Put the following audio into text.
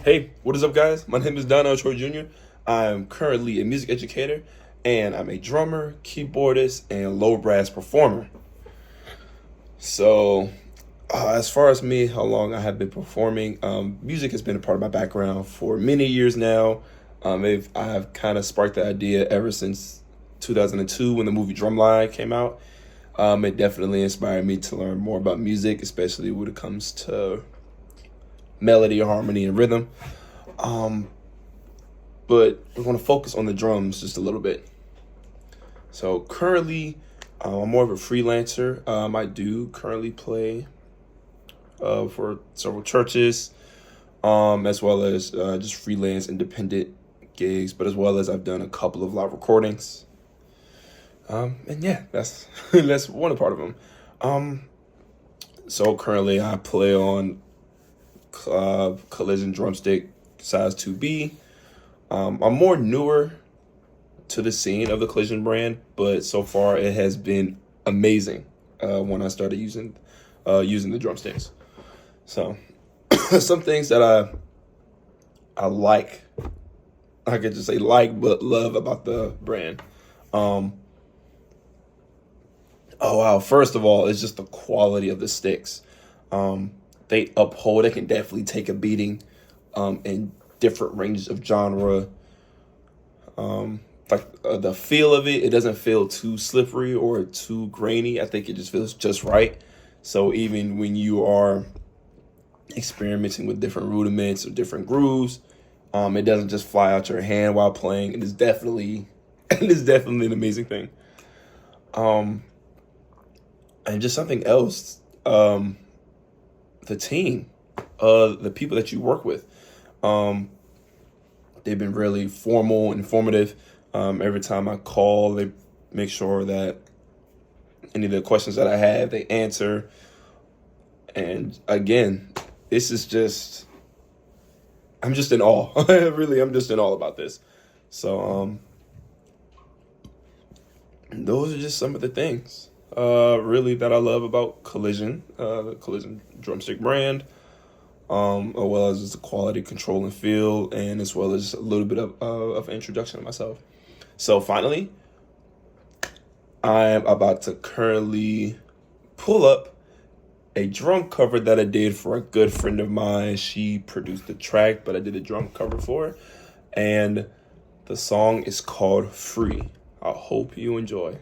Hey, what is up, guys? My name is Donnell Jr. I'm currently a music educator, and I'm a drummer, keyboardist, and low brass performer. So, as far as me, how long I have been performing, music has been a part of my background for many years now. I've kind of sparked the idea ever since 2002 when the movie Drumline came out. It definitely inspired me to learn more about music, especially when it comes to melody, harmony, and rhythm. Um, but we're going to focus on the drums just a little bit. So currently, I'm more of a freelancer. I do currently play for several churches, as well as just freelance independent gigs, but as well as I've done a couple of live recordings. And yeah, that's that's one part of them. Um, so currently I play on Collision Drumstick size 2B. I'm more newer to the scene of the Collision brand, but so far it has been amazing when I started using the drumsticks. So some things that I like, I could just say like, but love about the brand. Um, oh wow! First of all, it's just the quality of the sticks. They can definitely take a beating in different ranges of genre. The feel of it doesn't feel too slippery or too grainy. I think it just feels just right. So even when you are experimenting with different rudiments or different grooves, it doesn't just fly out your hand while playing. It is definitely, it is definitely an amazing thing. Um, and just something else. The team, the people that you work with, um, they've been really formal, informative. Every time I call, they make sure that any of the questions that I have, they answer. And again, this is just, I'm just in awe. Really, I'm just in awe about this. So, those are just some of the things, really that I love about Collision, the Collision drumstick brand, as well as just the quality control and feel, and as well as a little bit of introduction to myself. So finally, I'm about to currently pull up a drum cover that I did for a good friend of mine. She produced the track, but I did a drum cover for her. And the song is called Free. I hope you enjoy.